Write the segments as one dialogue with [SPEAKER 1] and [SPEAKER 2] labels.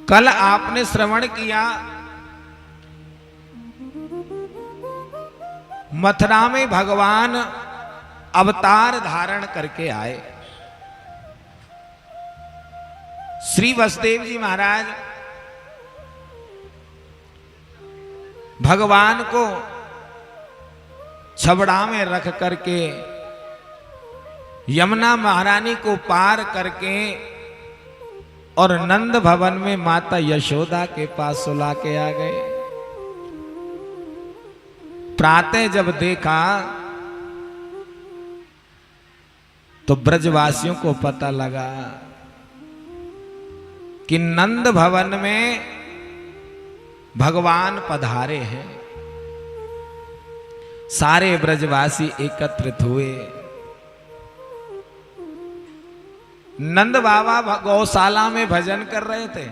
[SPEAKER 1] कल आपने श्रवण किया मथुरा में भगवान अवतार धारण करके आए। श्री वसुदेव जी महाराज भगवान को छबड़ा में रख करके यमुना महारानी को पार करके और नंद भवन में माता यशोदा के पास सुला के आ गए। प्रातः जब देखा तो ब्रजवासियों को पता लगा कि नंद भवन में भगवान पधारे हैं। सारे ब्रजवासी एकत्रित हुए। नंद बाबा गौशाला में भजन कर रहे थे।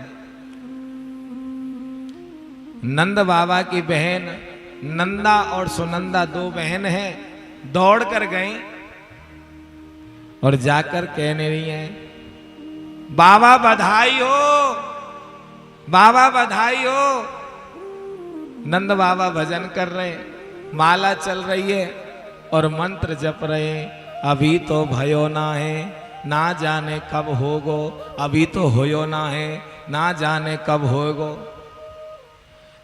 [SPEAKER 1] नंद बाबा की बहन नंदा और सुनंदा दो बहन हैं, दौड़ कर गई और जाकर कहने रही हैं, बाबा बधाई हो, बाबा बधाई हो। नंद बाबा भजन कर रहे, माला चल रही है और मंत्र जप रहे। अभी तो भयो ना है, ना जाने कब होगो, अभी तो होयो ना है, ना जाने कब होगो।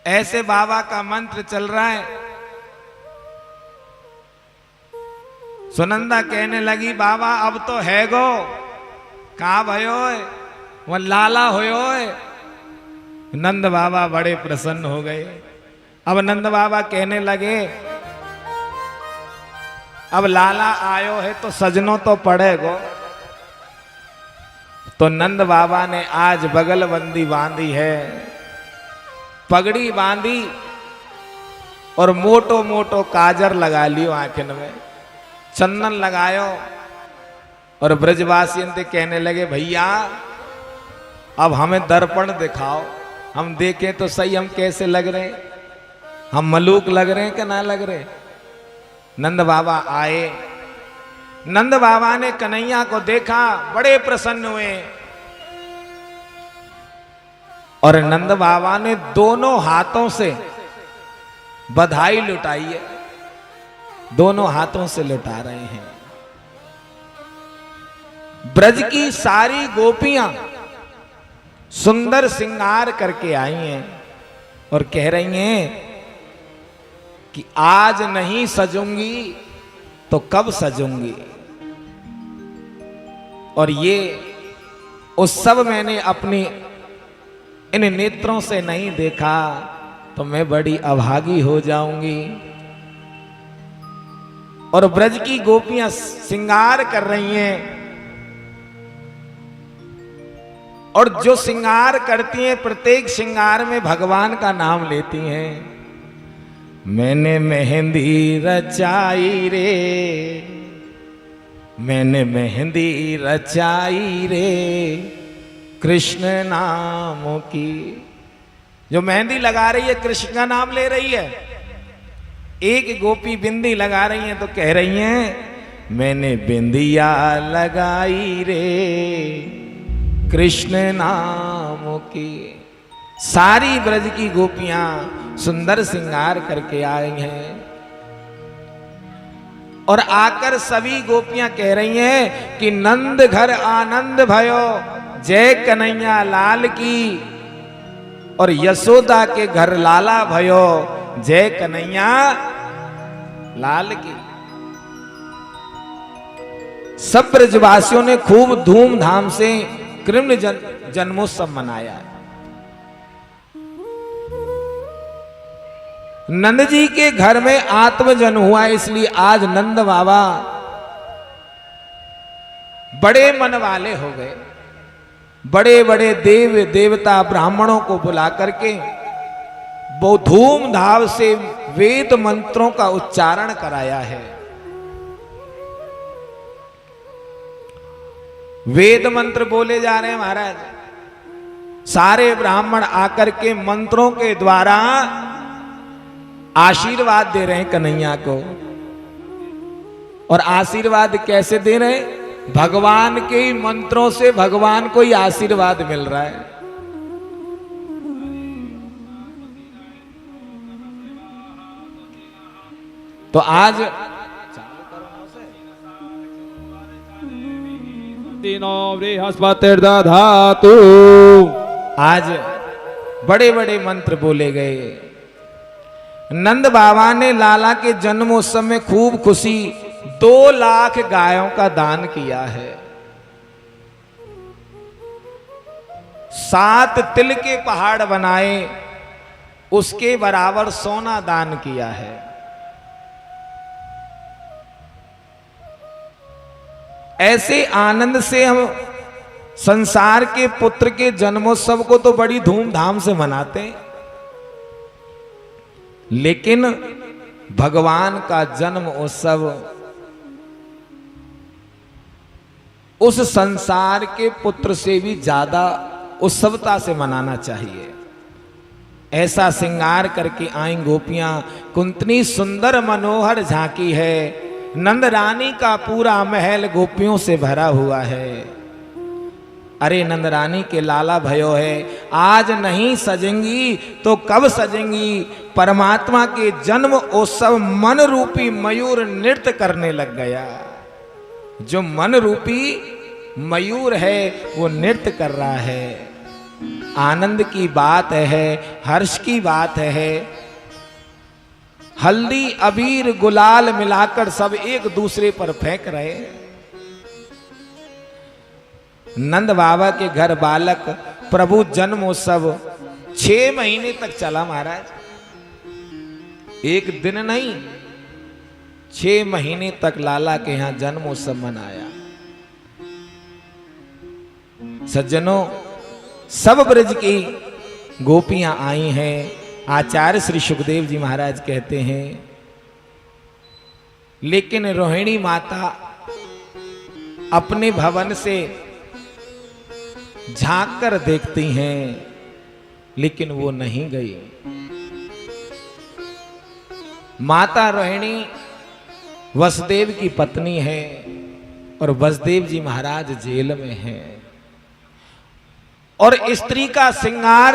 [SPEAKER 1] ऐसे बाबा का मंत्र चल रहा है। सुनंदा कहने लगी, बाबा अब तो है गो, कहाँ भयो है, वह लाला होयो है। नंद बाबा बड़े प्रसन्न हो गए। अब नंद बाबा कहने लगे, अब लाला आयो है तो सजनों तो पड़ेगो। तो नंद बाबा ने आज बगलबंदी बांधी है, पगड़ी बांधी और मोटो मोटो काजर लगा लियो आंखन में, चंदन लगायो। और ब्रजवासी कहने लगे, भैया अब हमें दर्पण दिखाओ, हम देखें तो सही हम कैसे लग रहे, हम मलूक लग रहे हैं कि ना लग रहे। नंद बाबा आए। नंद बाबा ने कन्हैया को देखा, बड़े प्रसन्न हुए और नंद बाबा ने दोनों हाथों से बधाई लुटाई है, दोनों हाथों से लुटा रहे हैं। ब्रज की सारी गोपियां सुंदर श्रृंगार करके आई हैं और कह रही हैं कि आज नहीं सजूंगी तो कब सजूंगी। और ये उत्सव मैंने अपनी इन नेत्रों से नहीं देखा तो मैं बड़ी अभागी हो जाऊंगी। और ब्रज की गोपियां श्रृंगार कर रही हैं और जो श्रृंगार करती हैं प्रत्येक श्रृंगार में भगवान का नाम लेती हैं। मैंने मेहंदी रचाई रे, मैंने मेहंदी रचाई रे कृष्ण नाम की। जो मेहंदी लगा रही है कृष्ण का नाम ले रही है। एक गोपी बिंदी लगा रही है तो कह रही हैं, मैंने बिंदिया लगाई रे कृष्ण नाम की। सारी ब्रज की गोपियां सुंदर श्रृंगार करके आई हैं और आकर सभी गोपियां कह रही हैं कि नंद घर आनंद भयो, जय कन्हैया लाल की। और यशोदा के घर लाला भयो, जय कन्हैया लाल की। सब ब्रजवासियों ने खूब धूमधाम से कृष्ण जन्मोत्सव मनाया। नंद जी के घर में आत्मजन हुआ, इसलिए आज नंद बाबा बड़े मन वाले हो गए। बड़े बड़े देव देवता ब्राह्मणों को बुला करके बहुत धूमधाम से वेद मंत्रों का उच्चारण कराया है। वेद मंत्र बोले जा रहे हैं महाराज। सारे ब्राह्मण आकर के मंत्रों के द्वारा आशीर्वाद दे रहे हैं कन्हैया को। और आशीर्वाद कैसे दे रहे हैं? भगवान के मंत्रों से भगवान को ही आशीर्वाद मिल रहा है। तो आज
[SPEAKER 2] बृहस्पतिर्दधातु,
[SPEAKER 1] आज बड़े बड़े मंत्र बोले गए। नंद बाबा ने लाला के जन्मोत्सव में खूब खुशी 2 लाख गायों का दान किया है। 7 तिल के पहाड़ बनाए, उसके बराबर सोना दान किया है। ऐसे आनंद से हम संसार के पुत्र के जन्मोत्सव को तो बड़ी धूमधाम से मनाते हैं, लेकिन भगवान का जन्म उत्सव उस संसार के पुत्र से भी ज्यादा उत्सवता से मनाना चाहिए। ऐसा श्रृंगार करके आई गोपियां, कुंतनी सुंदर मनोहर झांकी है। नंद रानी का पूरा महल गोपियों से भरा हुआ है। अरे नंद रानी के लाला भयो है, आज नहीं सजेंगी तो कब सजेंगी। परमात्मा के जन्म उत्सव मन रूपी मयूर नृत्य करने लग गया। जो मन रूपी मयूर है वो नृत्य कर रहा है। आनंद की बात है, हर्ष की बात है। हल्दी अबीर गुलाल मिलाकर सब एक दूसरे पर फेंक रहे। नंद बाबा के घर बालक प्रभु जन्मोत्सव 6 महीने तक चला महाराज, एक दिन नहीं, 6 महीने तक लाला के यहां जन्मोत्सव मनाया। सज्जनों, सब ब्रज की गोपियां आई हैं। आचार्य श्री सुखदेव जी महाराज कहते हैं, लेकिन रोहिणी माता अपने भवन से झांक कर देखती हैं, लेकिन वो नहीं गई। माता रोहिणी वसुदेव की पत्नी है और वसुदेव जी महाराज जेल में हैं। और स्त्री का श्रृंगार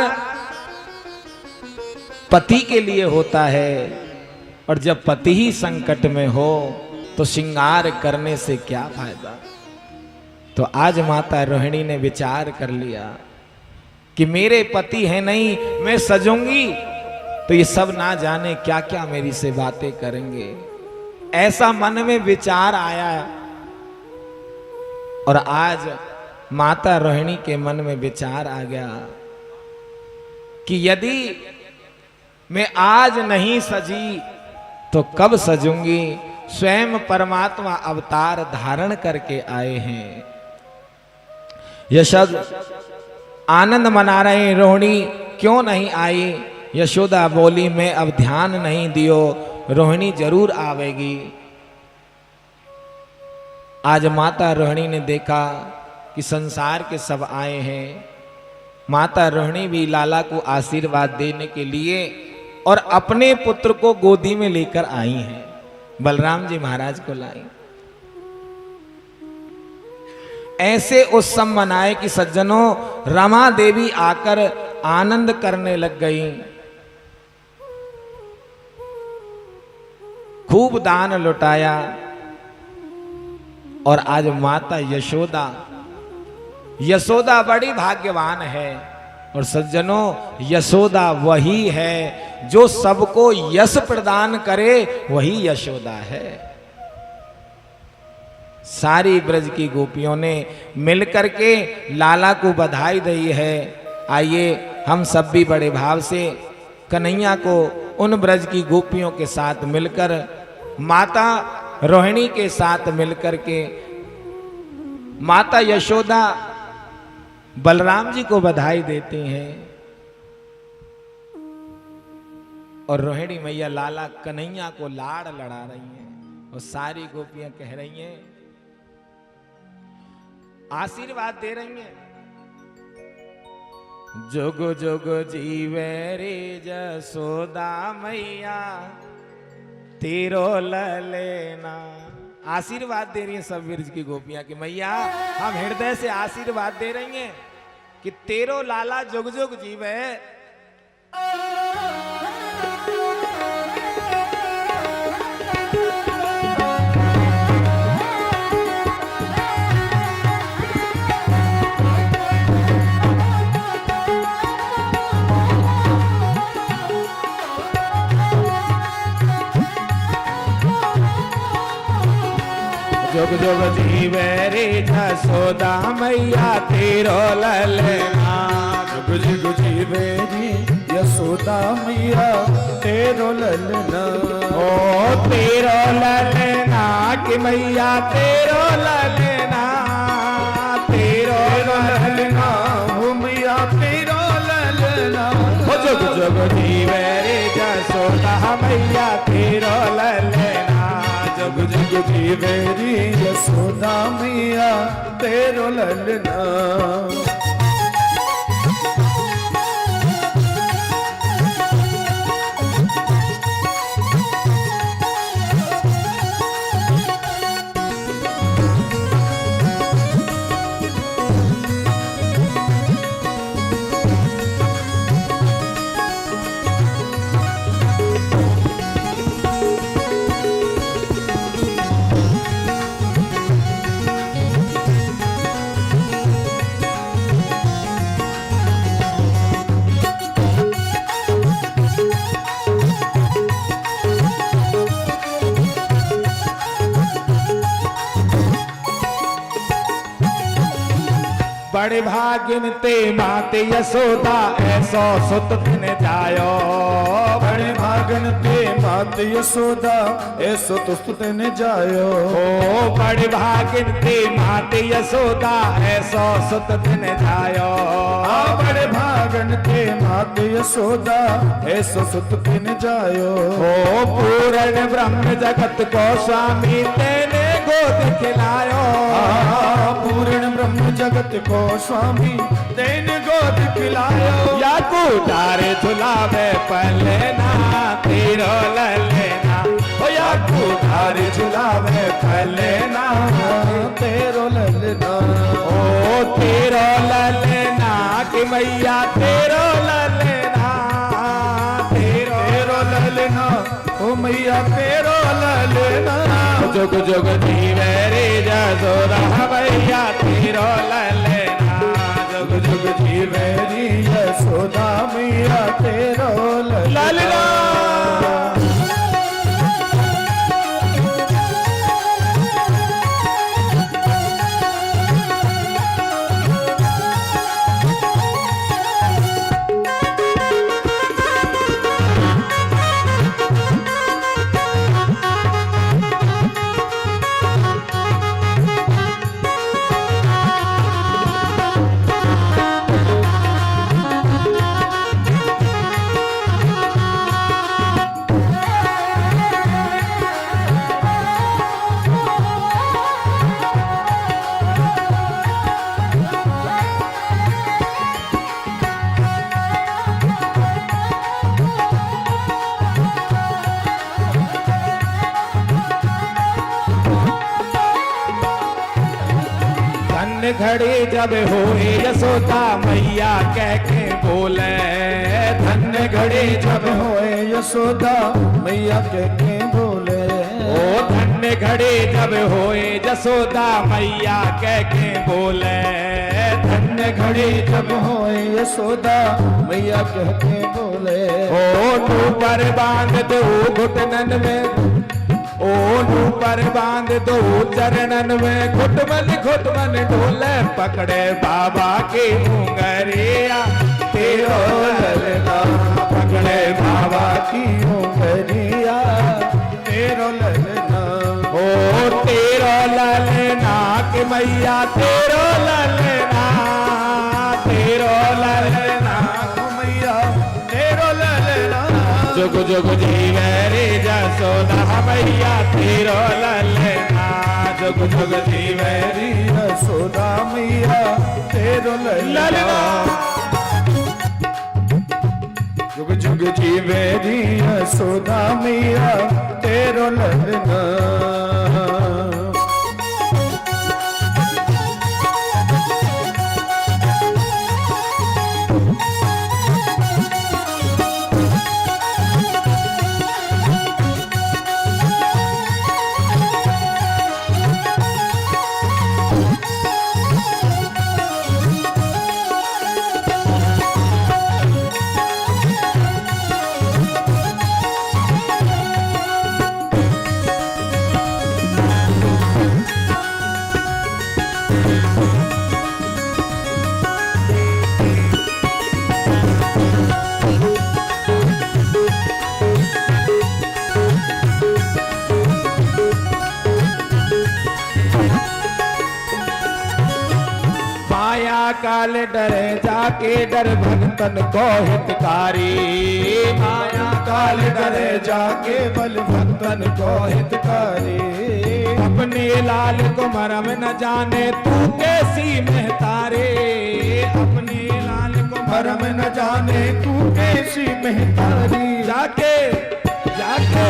[SPEAKER 1] पति के लिए होता है, और जब पति ही संकट में हो तो श्रृंगार करने से क्या फायदा। तो आज माता रोहिणी ने विचार कर लिया कि मेरे पति है नहीं, मैं सजूंगी तो ये सब ना जाने क्या क्या मेरी से बातें करेंगे। ऐसा मन में विचार आया। और आज माता रोहिणी के मन में विचार आ गया कि यदि मैं आज नहीं सजी तो कब सजूंगी। स्वयं परमात्मा अवतार धारण करके आए हैं। यशोद आनंद मना रहे, रोहिणी क्यों नहीं आई। यशोदा बोली, मैं अब ध्यान नहीं दियो, रोहिणी जरूर आवेगी। आज माता रोहिणी ने देखा कि संसार के सब आए हैं। माता रोहिणी भी लाला को आशीर्वाद देने के लिए और अपने पुत्र को गोदी में लेकर आई हैं। बलराम जी महाराज को लाई। ऐसे उत्सव मनाए कि सज्जनों, रमा देवी आकर आनंद करने लग गई। खूब दान लुटाया। और आज माता यशोदा बड़ी भाग्यवान है। और सज्जनों, यशोदा वही है जो सबको यश प्रदान करे, वही यशोदा है। सारी ब्रज की गोपियों ने मिलकर के लाला को बधाई दी है। आइए हम सब भी बड़े भाव से कन्हैया को उन ब्रज की गोपियों के साथ मिलकर, माता रोहिणी के साथ मिलकर के माता यशोदा बलराम जी को बधाई देती हैं। और रोहिणी मैया लाला कन्हैया को लाड़ लड़ा रही हैं। और सारी गोपियां कह रही हैं, आशीर्वाद दे रही हैं, जुग जुग जीवे रे जसोदा मैया तेरो ललेना। आशीर्वाद दे रही हैं सब ब्रज की गोपियां कि मैया हम हृदय से आशीर्वाद दे रही हैं कि तेरो लाला जुग जुग जीवे। जुग जुग जीवे रे जसोदा मैया तेरो ललना।
[SPEAKER 2] जुग जुग जीवे री यशोदा मैया तेरो ललना।
[SPEAKER 1] ओ तेरो ललना कि मैया तेरो ललना, तेरो ललना
[SPEAKER 2] हो मैया तेरो ललना।
[SPEAKER 1] हो जुग जुग जीवे रे जसोदा मैया तेरो ललना।
[SPEAKER 2] जुग जुग जीवे री यशोदा मैया तेरो ललना।
[SPEAKER 1] बड़े भागिन ते माते यशोदा ऐसो सुत तिन जायो।
[SPEAKER 2] बड़े भागन ते मात यशोदा ऐसो तो सुतन जायो।
[SPEAKER 1] ओ बड़े भागिन ते माते यशोदा ऐसो सुत तिन जायो।
[SPEAKER 2] बड़े भागन ते मात यशोदा ऐसो सुतन जायो।
[SPEAKER 1] ओ पूर्ण ब्रह्म जगत को स्वामी तेने गोद खिलायो।
[SPEAKER 2] पूर्ण ब्रह्म जगत को स्वामी तेन गोद खिलायो।
[SPEAKER 1] या कुटारे झुलावे पलेना तेरो ललेना। ओ या कुटारे झुलावे पलेना
[SPEAKER 2] तेरो ललना।
[SPEAKER 1] ओ तेरो ललेना कि मैया तेरो ललेना, तेरो
[SPEAKER 2] ललना ओ मैया तेरो ललना।
[SPEAKER 1] जुग जुग जीवे रे जसोदा मैया तेरो ललेना। जुग जुग जीवे
[SPEAKER 2] री यशोदा मैया तेरो ललना।
[SPEAKER 1] घड़ी जब होए यशोदा मैया कह के बोले।
[SPEAKER 2] धन्य घड़ी जब होए यशोदा मैया कह के बोले।
[SPEAKER 1] ओ धन्य घड़ी जब होए यशोदा मैया कह के बोले।
[SPEAKER 2] धन्य घड़ी जब होए यशोदा मैया कह के बोले।
[SPEAKER 1] ओ तू पर बांध दो घुटनन में, ओनू पर बांध दो चरणन में। घुटमन ढोले पकड़े बाबा की मुंगरिया तेरो ललना।
[SPEAKER 2] पकड़े बाबा की मुंगरिया तेरो ललना।
[SPEAKER 1] ओ तेरो ललना कि मैया तेरो ललना, तेरो ललना
[SPEAKER 2] मैया तेरो ललना।
[SPEAKER 1] जुग जुग जीवे रे जसोदा मैया तेरो ललना। जुग जुग जीवे रे
[SPEAKER 2] यशोदा मैया तेरो ललना। जुग जुग जीवे री यशोदा मैया तेरो ललना।
[SPEAKER 1] काल डरे जाके डर भक्तन को हितकारी।
[SPEAKER 2] माया काल डरे जाके बल भक्तन को हितकारी।
[SPEAKER 1] अपने लाल को मरम न जाने तू कैसी महतारे। अपने लाल को
[SPEAKER 2] मरम न जाने तू कैसी महतारी।
[SPEAKER 1] जाके जाके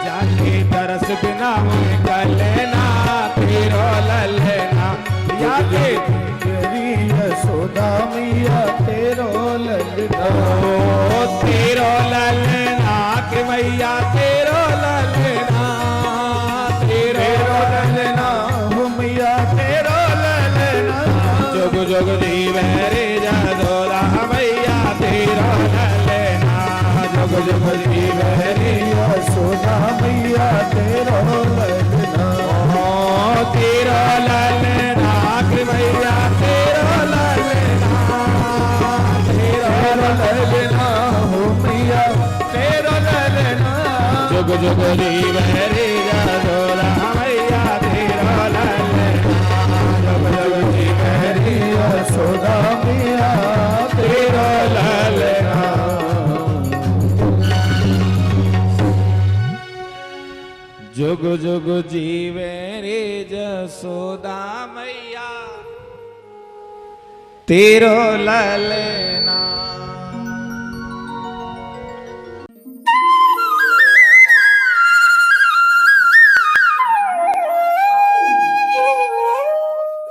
[SPEAKER 1] जाके तरस बिना उनका लेना तेरो ललना। जाके
[SPEAKER 2] तेरी यशोदा मैया तेरो ललना।
[SPEAKER 1] ओ तेरो ललना के मैया तेरो ललना। तेरो
[SPEAKER 2] ललना हो मैया तेरो ललना।
[SPEAKER 1] जुग जुग जीव रे जसोदा मैया तेरो ललना। जुग जुग जीव रे
[SPEAKER 2] यशोदा मैया तेरो ललना।
[SPEAKER 1] तेरो ललना के मैया तेरो ललना। तेरो
[SPEAKER 2] ललना हो मैया तेरो ललना।
[SPEAKER 1] जुग जुग जीव रे जसोदा मैया तेरो ललना। जुग जुग जीव रे
[SPEAKER 2] यशोदा मैया
[SPEAKER 1] तेरो ललना। जुग जुग जीवे रे जसोदा मैया तेरो ललना।